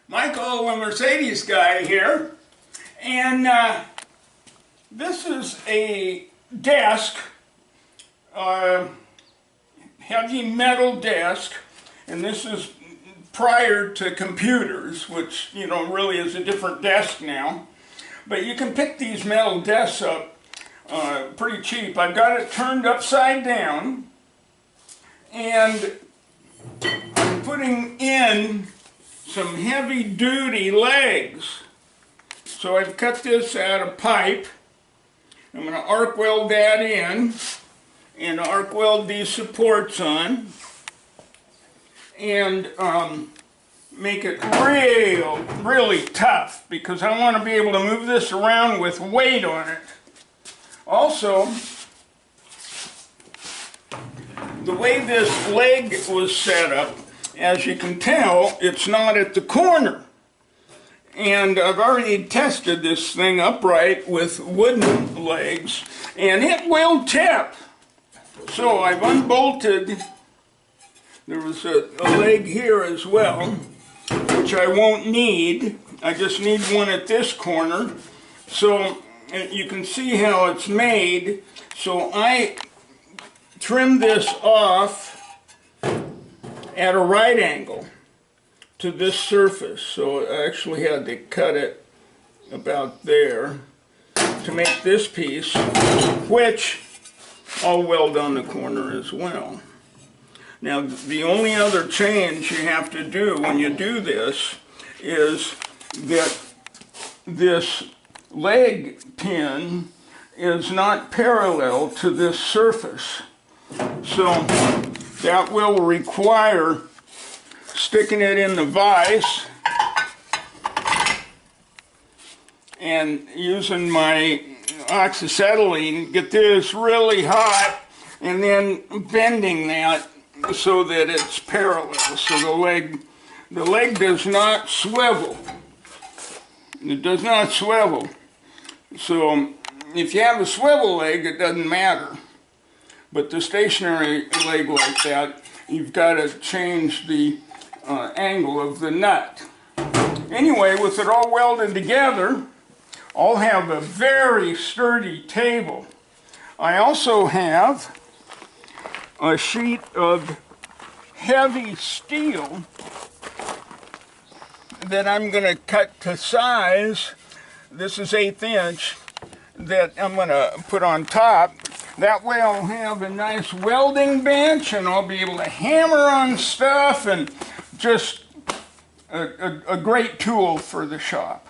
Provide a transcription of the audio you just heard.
Michael, the Mercedes guy here, and this is a desk, heavy metal desk, and this is prior to computers, which, you know, really is a different desk now. But you can pick these metal desks up pretty cheap. I've got it turned upside down, and I'm putting in some heavy-duty legs. So I've cut this out of pipe. I'm going to arc weld that in and arc weld these supports on and make it really tough, because I want to be able to move this around with weight on it. Also, the way this leg was set up, as you can tell, it's not at the corner. And I've already tested this thing upright with wooden legs, and it will tip. So I've unbolted. There was a leg here as well, which I won't need. I just need one at this corner. So you can see how it's made. So I trimmed this off at a right angle to this surface. So I actually had to cut it about there to make this piece, which I'll weld on the corner as well. Now, the only other change you have to do when you do this is that this leg pin is not parallel to this surface. So that will require sticking it in the vise and using my oxyacetylene, get this really hot, and then bending that so that it's parallel, so the leg does not swivel. It does not swivel. So if you have a swivel leg, it doesn't matter. But the stationary leg like that, you've got to change the angle of the nut. Anyway, with it all welded together, I'll have a very sturdy table. I also have a sheet of heavy steel that I'm going to cut to size. This is 1/8 inch that I'm going to put on top. That way I'll have a nice welding bench, and I'll be able to hammer on stuff, and just a great tool for the shop.